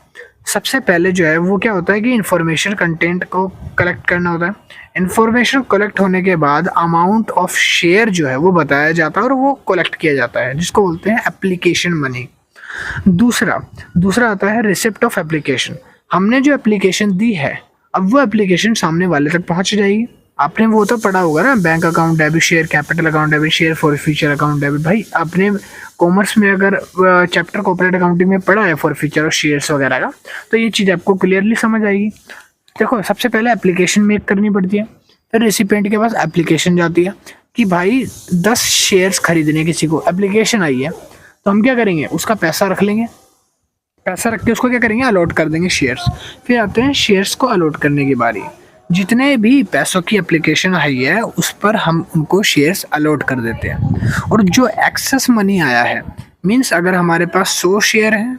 सबसे पहले जो है वो क्या होता है कि इंफॉर्मेशन कंटेंट को कलेक्ट करना होता है। इंफॉर्मेशन कलेक्ट होने के बाद अमाउंट ऑफ शेयर जो है वो बताया जाता है और वो कलेक्ट किया जाता है, जिसको बोलते हैं एप्लीकेशन मनी। दूसरा आता है रिसिप्ट ऑफ एप्लीकेशन। हमने जो एप्लीकेशन दी है अब वो एप्लीकेशन सामने वाले तक पहुंच जाएगी। आपने वो तो पढ़ा होगा ना, bank account debit, share capital account debit, share for future account debit. भाई आपने कॉमर्स में अगर चैप्टर कॉर्पोरेट अकाउंटिंग में पढ़ा है फॉर फ्यूचर और शेयर्स वगैरह का, तो ये चीज़ आपको क्लियरली समझ आएगी। देखो सबसे पहले एप्लीकेशन मेक करनी पड़ती है, फिर रेसिपिएंट के पास एप्लीकेशन जाती है कि भाई 10 शेयर्स खरीदने किसी को, एप्लीकेशन आई है तो हम क्या करेंगे, उसका पैसा रख लेंगे। पैसा रख के उसको क्या करेंगे, अलॉट कर देंगे शेयर्स। फिर आते हैं शेयर्स को अलॉट करने की बारी। जितने भी पैसों की एप्लीकेशन आई है उस पर हम उनको शेयर्स अलॉट कर देते हैं। और जो एक्सेस मनी आया है, मीन्स अगर हमारे पास 100 शेयर हैं,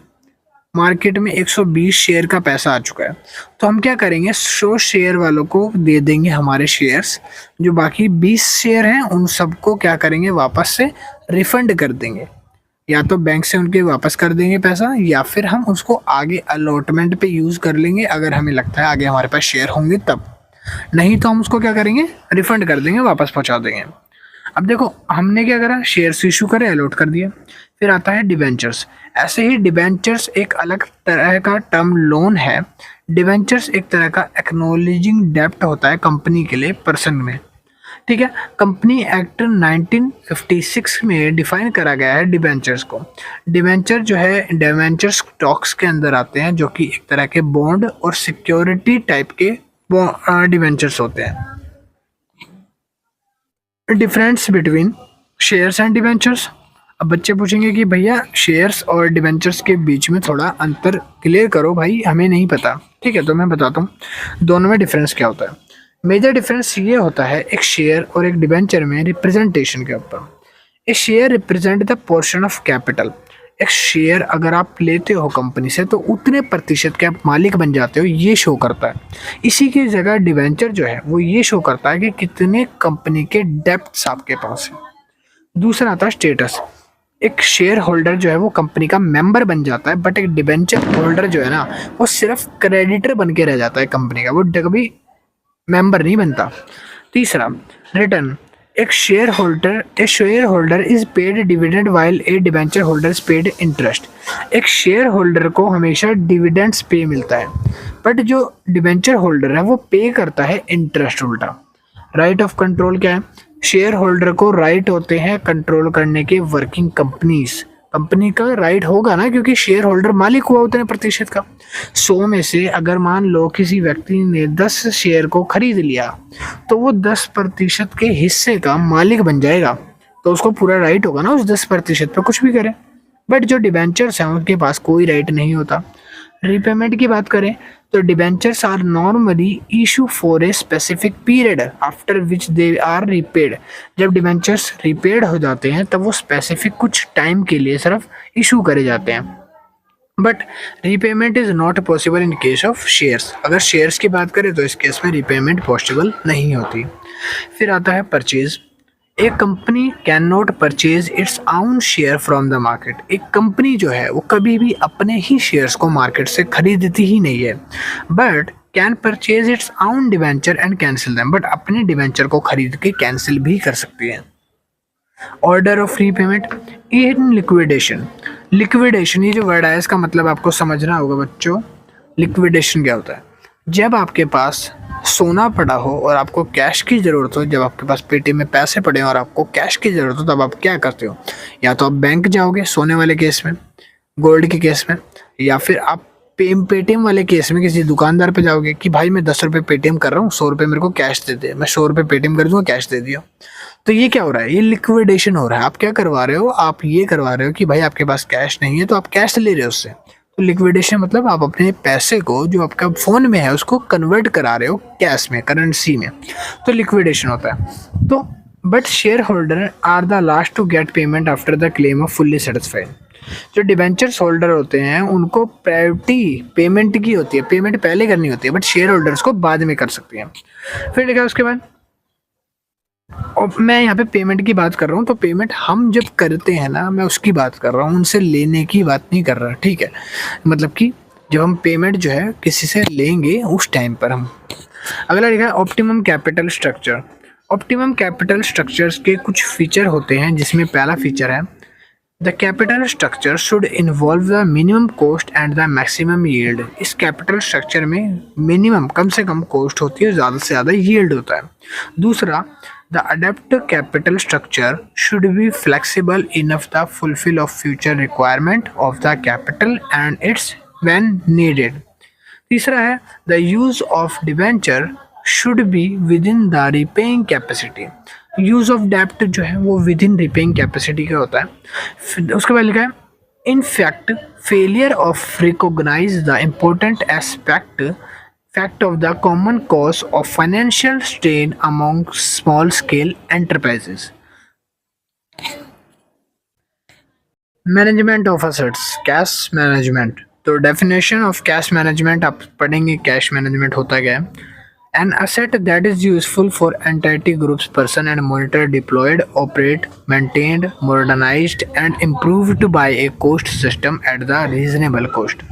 मार्केट में 120 शेयर का पैसा आ चुका है, तो हम क्या करेंगे, 100 शेयर वालों को दे देंगे हमारे शेयर्स। जो बाकी 20 शेयर हैं उन सबको क्या करेंगे, वापस से रिफंड कर देंगे। या तो बैंक से उनके वापस कर देंगे पैसा, या फिर हम उसको आगे अलॉटमेंट पे यूज़ कर लेंगे अगर हमें लगता है आगे हमारे पास शेयर होंगे तब। नहीं तो हम उसको क्या करेंगे, रिफंड कर देंगे, वापस पहुंचा देंगे। अब देखो हमने क्या करा, शेयर्स इशू करे, अलॉट कर दिया। फिर आता है डिबेंचर्स। ऐसे ही डिबेंचर्स एक अलग तरह का टर्म लोन है। डिबेंचर्स एक तरह का एक्नॉलेजिंग डेब्ट होता है कंपनी के लिए पर्सन में। ठीक है, कंपनी एक्ट 1956 में डिफाइन करा गया है डिबेंचर्स को। डिबेंचर जो है डिबेंचर स्टॉक्स के अंदर आते हैं, जो कि एक तरह के बॉन्ड और सिक्योरिटी टाइप के डिबेंचर्स होते हैं। Difference between shares and debentures. अब बच्चे पूछेंगे कि भैया शेयर्स और डिबेंचर्स के बीच में थोड़ा अंतर क्लियर करो भाई, हमें नहीं पता। ठीक है, तो मैं बताता हूँ दोनों में डिफरेंस क्या होता है। मेजर डिफरेंस ये होता है एक शेयर और एक डिबेंचर में रिप्रेजेंटेशन के ऊपर। A share represent the portion of capital. एक शेयर अगर आप लेते हो कंपनी से तो उतने प्रतिशत के आप मालिक बन जाते हो, ये शो करता है। इसी की जगह डिबेंचर जो है वो ये शो करता है कि कितने कंपनी के डेब्ट्स आपके पास है। दूसरा आता है स्टेटस। एक शेयर होल्डर जो है वो कंपनी का मेंबर बन जाता है, बट एक डिबेंचर होल्डर जो है ना वो सिर्फ क्रेडिटर बन के रह जाता है कंपनी का, वो कभी मेंबर नहीं बनता। तीसरा रिटर्न। एक share holder is paid dividend while a debenture holder is paid interest. एक शेयर होल्डर को हमेशा डिविडेंड्स पे मिलता है, बट जो डिबेंचर होल्डर है वो पे करता है इंटरेस्ट उल्टा। राइट ऑफ कंट्रोल क्या है, शेयर होल्डर को राइट होते हैं कंट्रोल करने के वर्किंग कंपनीज। कंपनी का राइट होगा ना, क्योंकि शेयर होल्डर मालिक हुआ उतने प्रतिशत का। 100 में से अगर मान लो किसी व्यक्ति ने 10 शेयर को खरीद लिया तो वो 10% के हिस्से का मालिक बन जाएगा, तो उसको पूरा राइट होगा ना उस 10% पर कुछ भी करे। बट जो डिबेंचर्स हैं उनके पास कोई राइट नहीं होता। रीपेमेंट की बात करें तो debentures are normally issue for a specific period after which they are repaid. जब डिबेंचर्स रिपेड हो जाते हैं तब वो स्पेसिफिक कुछ टाइम के लिए सिर्फ इशू करे जाते हैं। But repayment is not possible in case of shares. अगर शेयर्स की बात करें तो इस केस में रीपेमेंट पॉसिबल नहीं होती। फिर आता है purchase. A company can not purchase it's आउन शेयर फ्रॉम द मार्केट। एक कंपनी जो है वो कभी भी अपने ही शेयर्स को मार्केट से खरीदती ही नहीं है। बट कैन परचेज इट्स आउन debenture and cancel them, but अपने डिवेंचर को खरीद के कैंसिल भी कर सकती है। Order of repayment in liquidation. Liquidation, ये जो वर्ड है इसका मतलब आपको समझना होगा बच्चों। लिक्विडेशन क्या होता है? जब आपके पास सोना पड़ा हो और आपको कैश की ज़रूरत हो, जब आपके पास पेटीएम में पैसे पड़े हो और आपको कैश की ज़रूरत हो, तब आप क्या करते हो? या तो आप बैंक जाओगे सोने वाले केस में, गोल्ड के केस में, या फिर आप पेटीएम वाले केस में किसी दुकानदार पे जाओगे कि भाई मैं 10 रुपये पेटीएम कर रहा हूँ, 100 रुपये मेरे को कैश दे दे। मैं 100 रुपये पेटीएम कर दूँगा, कैश दे दिया। तो ये क्या हो रहा है? ये लिक्विडेशन हो रहा है। आप क्या करवा रहे हो? आप ये करवा रहे हो कि भाई आपके पास कैश नहीं है तो आप कैश ले रहे हो उससे। तो लिक्विडेशन मतलब आप अपने पैसे को जो आपका फ़ोन में है उसको कन्वर्ट करा रहे हो कैश में, करेंसी में, तो लिक्विडेशन होता है। तो but share holder are the last to get payment after the claim of fully satisfied. जो डिबेंचर्स होल्डर होते हैं उनको प्रायोरिटी पेमेंट की होती है, पेमेंट पहले करनी होती है, बट शेयर होल्डर्स को बाद में कर सकते हैं। फिर देखा उसके बाद, और मैं यहाँ पे पेमेंट की बात कर रहा हूँ, तो पेमेंट हम जब करते हैं ना, मैं उसकी बात कर रहा हूँ, उनसे लेने की बात नहीं कर रहा, ठीक है? मतलब कि जब हम पेमेंट जो है किसी से लेंगे उस टाइम पर हम। अगला लिखा है optimum capital structure. Optimum capital structures के कुछ फीचर होते हैं, जिसमें पहला फीचर है the capital structure should involve the minimum cost and the maximum yield. इस कैपिटल स्ट्रक्चर में मिनिमम, कम से कम कॉस्ट होती है, ज़्यादा से ज़्यादा यील्ड होता है। दूसरा, the adapt capital structure should be flexible enough to fulfill of future requirement of the capital and its when needed. तीसरा है the use of debenture should be within the repaying capacity. use of debt जो है वो within repaying capacity का होता है। उसके बाद लिखा है in fact failure of recognize the important fact of the common cause of financial strain among small scale enterprises. Management of assets, cash management. तो डेफिनेशन ऑफ कैश मैनेजमेंट आप पढ़ेंगे, कैश मैनेजमेंट होता क्या है? An asset that is useful for entity groups, person and monitor, deployed, operate, maintained, modernized and improved by a cost system at the reasonable cost.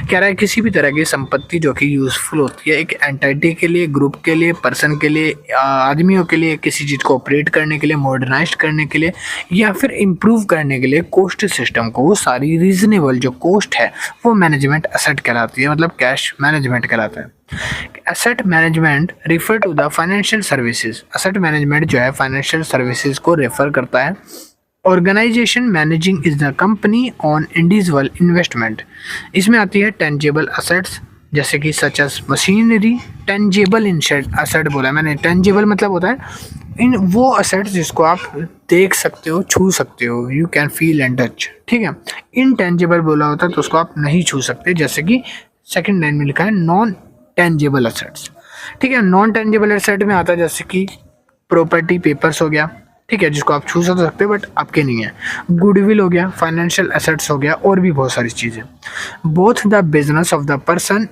कह रहा है किसी भी तरह की संपत्ति जो कि यूजफुल होती है एक एंटिटी के लिए, ग्रुप के लिए, पर्सन के लिए, आदमियों के लिए, किसी चीज़ को ऑपरेट करने के लिए, मॉडर्नाइज करने के लिए या फिर इम्प्रूव करने के लिए कोस्ट सिस्टम को, वो सारी रीजनेबल जो कोस्ट है वो मैनेजमेंट एसेट कहलाती है, मतलब कैश मैनेजमेंट कहलाता है। Asset management refer to the financial services. Asset management जो है फाइनेंशियल सर्विसेज को रेफर करता है। Organization managing is the company on individual investment. इसमें आती है टेंजेबल एसेट्स जैसे कि such as machinery. Tangible asset बोला है मैंने, टेंजेबल मतलब होता है इन वो एसेट्स जिसको आप देख सकते हो, छू सकते हो, you can feel and touch, ठीक है। इनटेंजेबल बोला होता है तो उसको आप नहीं छू सकते, जैसे कि सेकंड लाइन में लिखा है नॉन टेंजेबल एसेट्स, ठीक है। नॉन टेंजेबल एसेट में आता है जैसे कि प्रॉपर्टी, पेपर्स हो गया, ठीक है, जिसको आप छू सकते हो बट आपके नहीं है। गुडविल हो गया, फाइनेंशियल एसेट्स हो गया, और भी बहुत सारी चीज़ें। Both the business of the person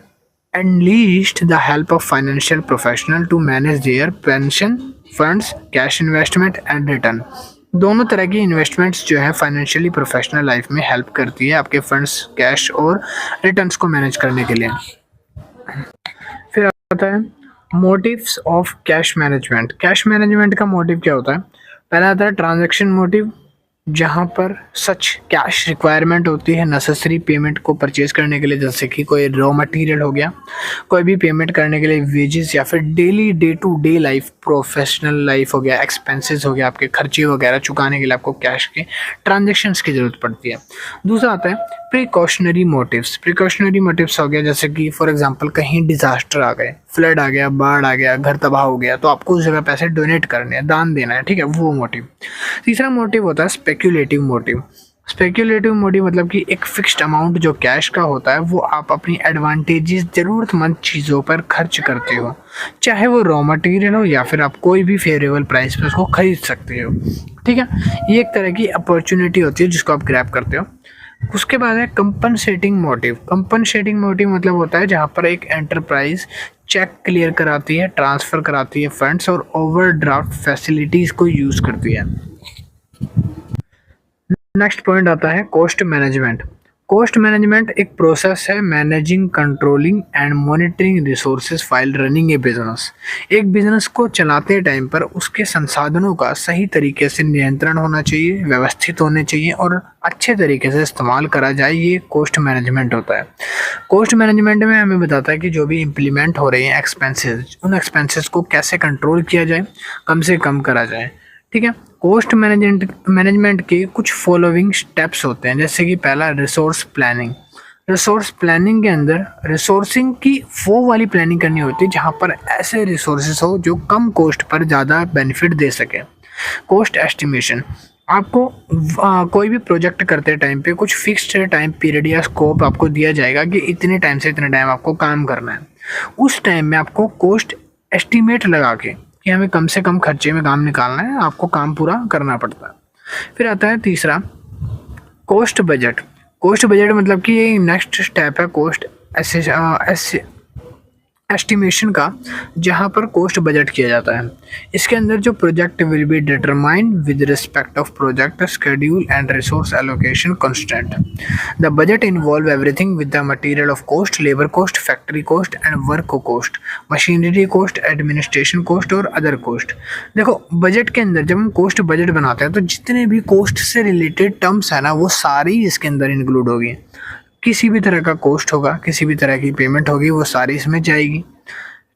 enlist the help of financial professional to manage their pension funds, cash investment and return। दोनों तरह की इन्वेस्टमेंट्स जो है फाइनेंशियली प्रोफेशनल लाइफ में हेल्प करती है आपके फंड्स, कैश और रिटर्न्स को मैनेज करने के लिए। फिर आता है motives of cash management. Cash management का मोटिव क्या होता है? पहला आता है ट्रांजैक्शन मोटिव, जहाँ पर सच कैश रिक्वायरमेंट होती है नेसेसरी पेमेंट को परचेज करने के लिए, जैसे कि कोई रॉ मटेरियल हो गया, कोई भी पेमेंट करने के लिए वेजेस, या फिर daily day to day life, professional life हो गया, एक्सपेंसेस हो गया, आपके खर्चे वगैरह चुकाने के लिए आपको कैश के ट्रांजेक्शन्स की ज़रूरत पड़ती है। दूसरा आता है प्रिकॉशनरी मोटिव्स। प्रिकॉशनरी मोटिव्स हो गया जैसे कि फॉर एग्जांपल कहीं डिजास्टर आ गए, फ्लड आ गया, बाढ़ आ गया, घर तबाह हो गया, तो आपको उस जगह पैसे डोनेट करने हैं, दान देना है, ठीक है, वो मोटिव। तीसरा मोटिव होता है स्पेक्यूलेटिव मोटिव। स्पेक्यूलेटिव मोटिव मतलब कि एक फिक्स्ड अमाउंट जो कैश का होता है वो आप अपनी एडवांटेजेस, ज़रूरतमंद चीज़ों पर खर्च करते हो, चाहे वो रॉ मटेरियल हो या फिर आप कोई भी फेवरेबल प्राइस पर उसको खरीद सकते हो, ठीक है। ये एक तरह की अपॉर्चुनिटी होती है जिसको आप ग्रैब करते हो। उसके बाद है कंपनसेटिंग मोटिव। कंपनसेटिंग मोटिव मतलब होता है जहाँ पर एक एंटरप्राइज चेक क्लियर कराती है, ट्रांसफ़र कराती है फंड्स और ओवरड्राफ्ट फैसिलिटीज़ को यूज़ करती है। नेक्स्ट पॉइंट आता है कॉस्ट मैनेजमेंट। कॉस्ट मैनेजमेंट एक प्रोसेस है managing, controlling and monitoring resources file running A business. एक बिजनेस को चलाते टाइम पर उसके संसाधनों का सही तरीके से नियंत्रण होना चाहिए, व्यवस्थित होने चाहिए और अच्छे तरीके से इस्तेमाल करा जाए, ये कॉस्ट मैनेजमेंट होता है। कॉस्ट मैनेजमेंट में हमें बताता है कि जो भी इम्प्लीमेंट हो रहे हैं एक्सपेंसेस, उन एक्सपेंसेस को कैसे कंट्रोल किया जाए, कम से कम करा जाए। ठीक है। कॉस्ट मैनेजमेंट के कुछ फॉलोइंग स्टेप्स होते हैं, जैसे कि पहला रिसोर्स प्लानिंग। रिसोर्स प्लानिंग के अंदर रिसोर्सिंग की वो वाली प्लानिंग करनी होती है जहाँ पर ऐसे रिसोर्सेज हो जो कम कॉस्ट पर ज़्यादा बेनिफिट दे सके। कॉस्ट एस्टिमेशन, आपको कोई भी प्रोजेक्ट करते टाइम पे कुछ फिक्स्ड टाइम पीरियड या स्कोप आपको दिया जाएगा कि इतने टाइम से इतने टाइम आपको काम करना है। उस टाइम में आपको कॉस्ट एस्टिमेट लगा के कि हमें कम से कम खर्चे में काम निकालना है, आपको काम पूरा करना पड़ता है। फिर आता है तीसरा कॉस्ट बजट। कॉस्ट बजट मतलब कि ये नेक्स्ट स्टेप है कॉस्ट एस्टिमेशन का, जहाँ पर कॉस्ट बजट किया जाता है। इसके अंदर जो project will be determined with respect of project schedule and resource allocation constraint. The budget involve everything with the material of cost, labour cost, factory cost and work cost, machinery cost, administration cost और other cost. देखो budget के अंदर जब हम cost budget बनाते हैं तो जितने भी कॉस्ट से रिलेटेड टर्म्स है ना वो सारी इसके अंदर इंक्लूड होगी। किसी भी तरह का कॉस्ट होगा, किसी भी तरह की पेमेंट होगी, वो सारी इसमें जाएगी।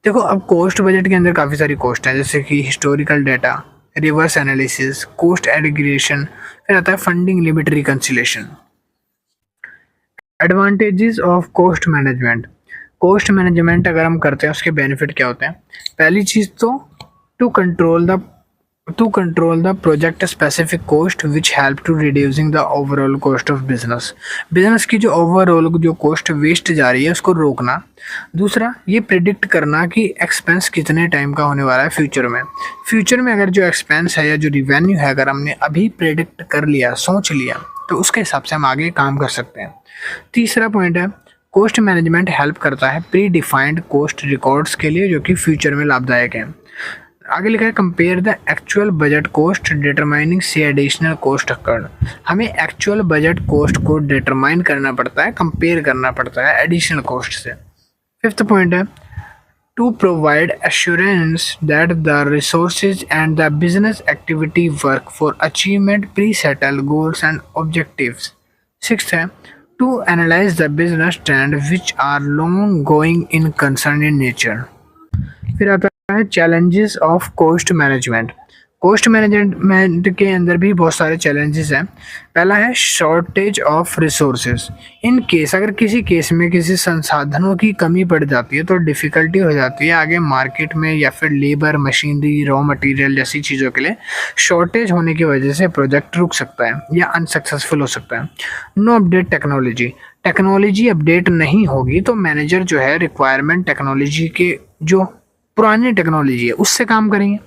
देखो अब कॉस्ट बजट के अंदर काफ़ी सारी कॉस्ट है, जैसे कि historical data, reverse analysis, cost aggregation, फिर आता है funding limit reconciliation. Advantages of cost management. Cost management अगर हम करते हैं उसके बेनिफिट क्या होते हैं? पहली चीज़ तो to control the project specific cost which help to reducing the overall cost of business की जो ओवरऑल जो कॉस्ट वेस्ट जा रही है उसको रोकना। दूसरा ये प्रिडिक्ट करना कि एक्सपेंस कितने टाइम का होने वाला है फ्यूचर में अगर जो एक्सपेंस है या जो रिवेन्यू है अगर हमने अभी प्रिडिक्ट कर लिया, सोच लिया, तो उसके हिसाब से हम आगे काम कर सकते हैं। तीसरा पॉइंट है कॉस्ट मैनेजमेंट हेल्प करता है प्री डिफाइंड कॉस्ट रिकॉर्ड्स के लिए, जो कि फ्यूचर में लाभदायक है। आगे लिखा है compare the actual budget cost determining से एडिशनल कॉस्ट अकर्ड। हमें एक्चुअल बजट कॉस्ट को डिटरमाइन करना पड़ता है, कंपेयर करना पड़ता है एडिशनल कॉस्ट से। फिफ्थ पॉइंट है to provide assurance that the resources and the business activity work for achievement pre settle goals and objectives. Sixth है to analyse the business trend which are long going in concern in nature. फिर आता है challenges of cost management. Cost management के अंदर भी बहुत सारे challenges हैं। पहला है shortage of resources. In case अगर किसी केस में किसी संसाधनों की कमी पड़ जाती है तो डिफ़िकल्टी हो जाती है आगे मार्केट में, या फिर लेबर, मशीनरी, रॉ मटेरियल जैसी चीज़ों के लिए शॉर्टेज होने की वजह से प्रोजेक्ट रुक सकता है या अनसक्सेसफुल हो सकता है। नो अपडेट टेक्नोलॉजी अपडेट नहीं होगी तो मैनेजर जो है रिक्वायरमेंट टेक्नोलॉजी के जो पुरानी टेक्नोलॉजी है उससे काम करेंगे,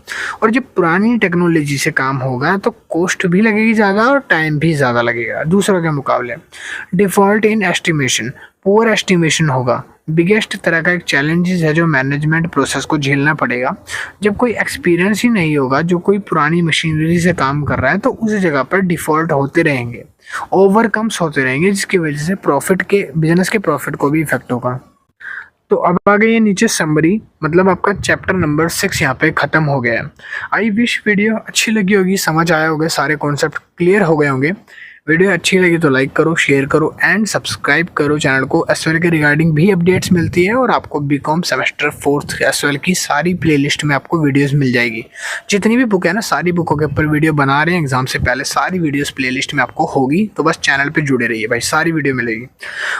और जब पुरानी टेक्नोलॉजी से काम होगा तो कॉस्ट भी लगेगी ज़्यादा और टाइम भी ज़्यादा लगेगा दूसरों के मुकाबले। डिफ़ॉल्ट इन एस्टिमेशन, पुअर एस्टिमेशन होगा। बिगेस्ट तरह का एक चैलेंजेस है जो मैनेजमेंट प्रोसेस को झेलना पड़ेगा। जब कोई एक्सपीरियंस ही नहीं होगा, जो कोई पुरानी मशीनरी से काम कर रहा है, तो उस जगह पर डिफ़ॉल्ट होते रहेंगे, ओवरकम्स होते रहेंगे, जिसकी वजह से बिजनेस के प्रॉफिट को भी इफेक्ट होगा। तो अब आ गई है नीचे समरी, मतलब आपका चैप्टर नंबर 6 यहाँ पे ख़त्म हो गया है। आई विश वीडियो अच्छी लगी होगी, समझ आया होगा, सारे कॉन्सेप्ट क्लियर हो गए होंगे। वीडियो अच्छी लगी तो लाइक करो, शेयर करो एंड सब्सक्राइब करो चैनल को। एसवाल के रिगार्डिंग भी अपडेट्स मिलती है और आपको बीकॉम सेमेस्टर 4 एसवाल की सारी प्लेलिस्ट में आपको वीडियोस मिल जाएगी। जितनी भी बुक है ना, सारी बुकों के ऊपर वीडियो बना रहे हैं एग्जाम से पहले, सारी वीडियोस प्लेलिस्ट में आपको होगी, तो बस चैनल पे जुड़े रहिए भाई, सारी वीडियो मिलेगी।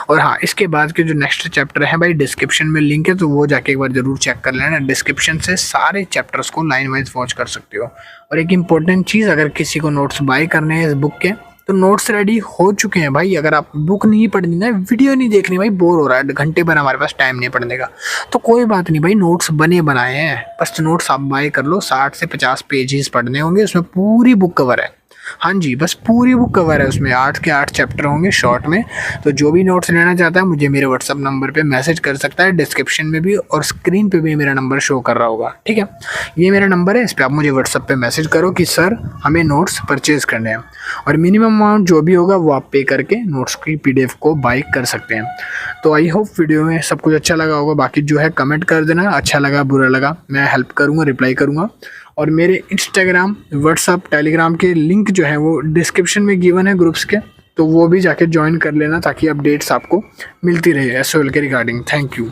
और हाँ, इसके बाद के जो नेक्स्ट चैप्टर है भाई डिस्क्रिप्शन में लिंक है, तो वो जाके एक बार जरूर चेक कर लेना। डिस्क्रिप्शन से सारे चैप्टर्स को लाइन वाइज वॉच कर सकते हो। और एक इंपॉर्टेंट चीज़, अगर किसी को नोट्स बाय करने हैं इस बुक के तो नोट्स रेडी हो चुके हैं भाई। अगर आप बुक नहीं पढ़नी ना, वीडियो नहीं देखनी भाई, बोर हो रहा है, घंटे भर हमारे पास टाइम नहीं पढ़ने का, तो कोई बात नहीं भाई, नोट्स बने बनाए हैं, बस नोट्स आप बाय कर लो। 60 से 50 पेजेस पढ़ने होंगे, उसमें पूरी बुक कवर है। हाँ जी, बस पूरी बुक कवर है उसमें, 8 के 8 चैप्टर होंगे शॉर्ट में। तो जो भी नोट्स लेना चाहता है मुझे मेरे व्हाट्सअप नंबर पे मैसेज कर सकता है, डिस्क्रिप्शन में भी और स्क्रीन पे भी मेरा नंबर शो कर रहा होगा, ठीक है। ये मेरा नंबर है, इस पर आप मुझे व्हाट्सअप पे मैसेज करो कि सर हमें नोट्स परचेज़ करने हैं, और मिनिमम अमाउंट जो भी होगा वो आप पे करके नोट्स की PDF को बाई कर सकते हैं। तो आई होप वीडियो में सब कुछ अच्छा लगा होगा। बाकी जो है कमेंट कर देना, अच्छा लगा बुरा लगा, मैं हेल्प करूँगा, रिप्लाई करूँगा। और मेरे इंस्टाग्राम, व्हाट्सअप, टेलीग्राम के लिंक जो है वो डिस्क्रिप्शन में गिवन है ग्रुप्स के, तो वो भी जाके ज्वाइन कर लेना ताकि अपडेट्स आपको मिलती रहे SOL के रिगार्डिंग। Thank you.